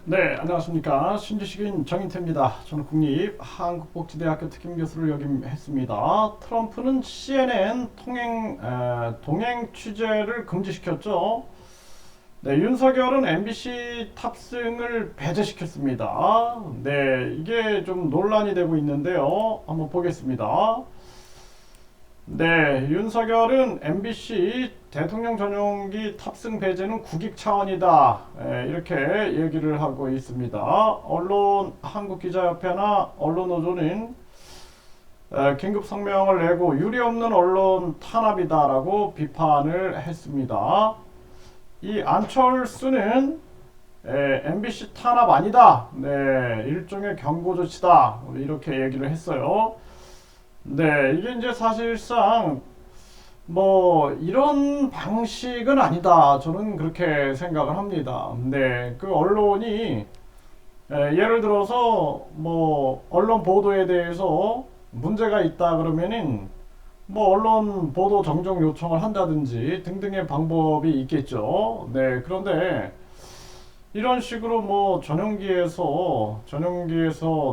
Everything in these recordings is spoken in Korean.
네, 안녕하십니까. 신지식인 정인태입니다. 저는 국립한국복지대학교 특임교수를 역임했습니다. 트럼프는 CNN 동행 취재를 금지시켰죠. 네, 윤석열은 MBC 탑승을 배제시켰습니다. 네, 이게 좀 논란이 되고 있는데요. 한번 보겠습니다. 네, 윤석열은 MBC 대통령 전용기 탑승 배제는 국익 차원이다. 이렇게 얘기를 하고 있습니다. 언론 한국기자협회나 언론노조는 긴급 성명을 내고 유례 없는 언론 탄압이다라고 비판을 했습니다. 이 안철수는 MBC 탄압 아니다. 네, 일종의 경고 조치다. 이렇게 얘기를 했어요. 네, 이게 이제 사실상 뭐 이런 방식은 아니다. 저는 그렇게 생각을 합니다. 네, 그 언론이 예를 들어서 뭐 언론 보도에 대해서 문제가 있다 그러면은 뭐 언론 보도 정정 요청을 한다든지 등등의 방법이 있겠죠. 네, 그런데 이런 식으로 뭐 전용기에서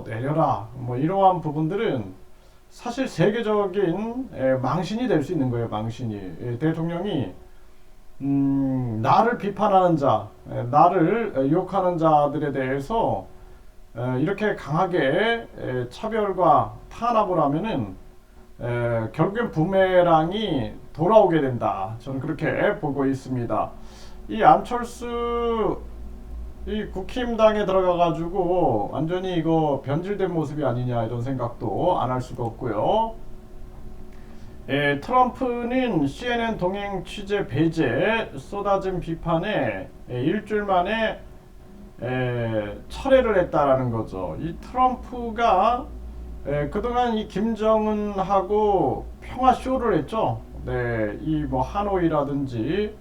내려라 뭐 이러한 부분들은 사실 세계적인 망신이 될 수 있는 거예요. 망신이 대통령이 나를 비판하는 자, 나를 욕하는 자들에 대해서 이렇게 강하게 차별과 탄압을 하면은 결국엔 부메랑이 돌아오게 된다. 저는 그렇게 보고 있습니다. 이 안철수 이 국힘당에 들어가가지고 완전히 이거 변질된 모습이 아니냐 이런 생각도 안 할 수가 없고요. 트럼프는 CNN 동행 취재 배제 쏟아진 비판에 일주일 만에 철회를 했다라는 거죠. 이 트럼프가 그동안 이 김정은하고 평화 쇼를 했죠. 네, 이 뭐 하노이라든지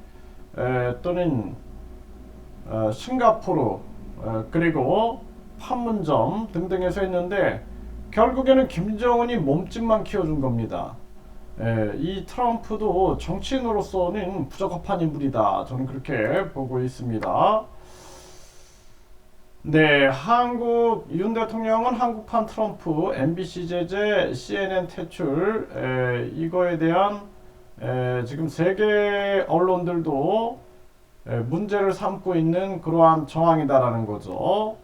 또는 싱가포르 그리고 판문점 등등에서 했는데 결국에는 김정은이 몸집만 키워준 겁니다. 이 트럼프도 정치인으로서는 부적합한 인물이다. 저는 그렇게 보고 있습니다. 네, 한국 윤 대통령은 한국판 트럼프, MBC 제재, CNN 퇴출 이거에 대한 지금 세계 언론들도 문제를 삼고 있는 그러한 정황이다라는 거죠.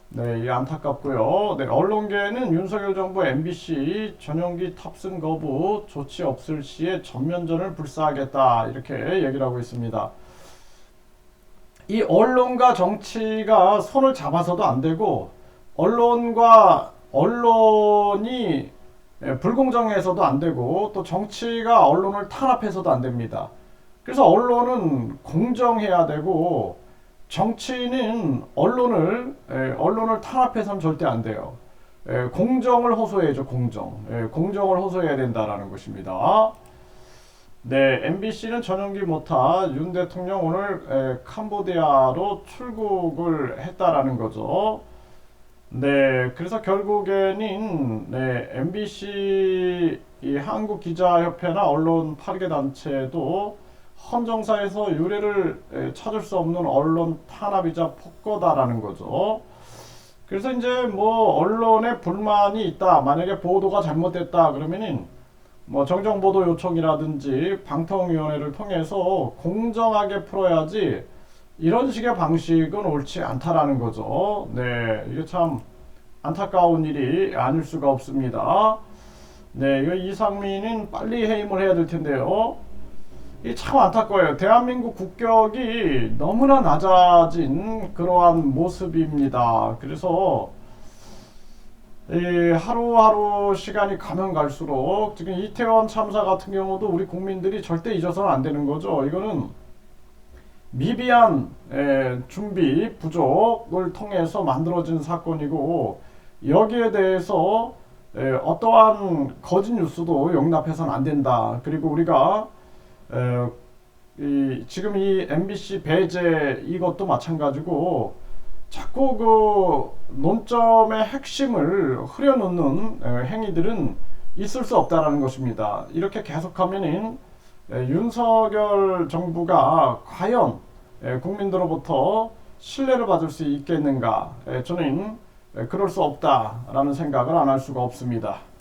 네, 이 안타깝고요. 네, 언론계는 윤석열 정부 MBC 전용기 탑승 거부 조치 없을 시에 전면전을 불사하겠다 이렇게 얘기를 하고 있습니다. 이 언론과 정치가 손을 잡아서도 안 되고 언론이 불공정해서도 안 되고 또 정치가 언론을 탄압해서도 안 됩니다. 그래서 언론은 공정해야 되고 정치인은 언론을 탄압해서는 절대 안 돼요. 공정을 호소해야죠. 공정을 호소해야 된다라는 것입니다. 네, MBC는 전용기 못하 윤 대통령 오늘 캄보디아로 출국을 했다라는 거죠. 네, 그래서 결국에는 MBC 이 한국기자협회나 언론 8개 단체도 헌정사에서 유례를 찾을 수 없는 언론 탄압이자 폭거다라는 거죠. 그래서 이제 뭐 언론에 불만이 있다. 만약에 보도가 잘못됐다 그러면은 뭐 정정보도 요청이라든지 방통위원회를 통해서 공정하게 풀어야지 이런 식의 방식은 옳지 않다라는 거죠. 네, 이게 참 안타까운 일이 아닐 수가 없습니다. 네, 이거 이상민은 빨리 해임을 해야 될 텐데요. 이 참 안타까워요. 대한민국 국격이 너무나 낮아진 그러한 모습입니다. 그래서 하루하루 시간이 가면 갈수록 지금 이태원 참사 같은 경우도 우리 국민들이 절대 잊어서는 안 되는 거죠. 이거는 미비한 준비 부족을 통해서 만들어진 사건이고 여기에 대해서 어떠한 거짓 뉴스도 용납해서는 안 된다. 그리고 우리가 지금 이 MBC 배제 이것도 마찬가지고 자꾸 그 논점의 핵심을 흐려놓는 행위들은 있을 수 없다라는 것입니다. 이렇게 계속하면은 윤석열 정부가 과연 국민들로부터 신뢰를 받을 수 있겠는가? 저는 그럴 수 없다라는 생각을 안 할 수가 없습니다.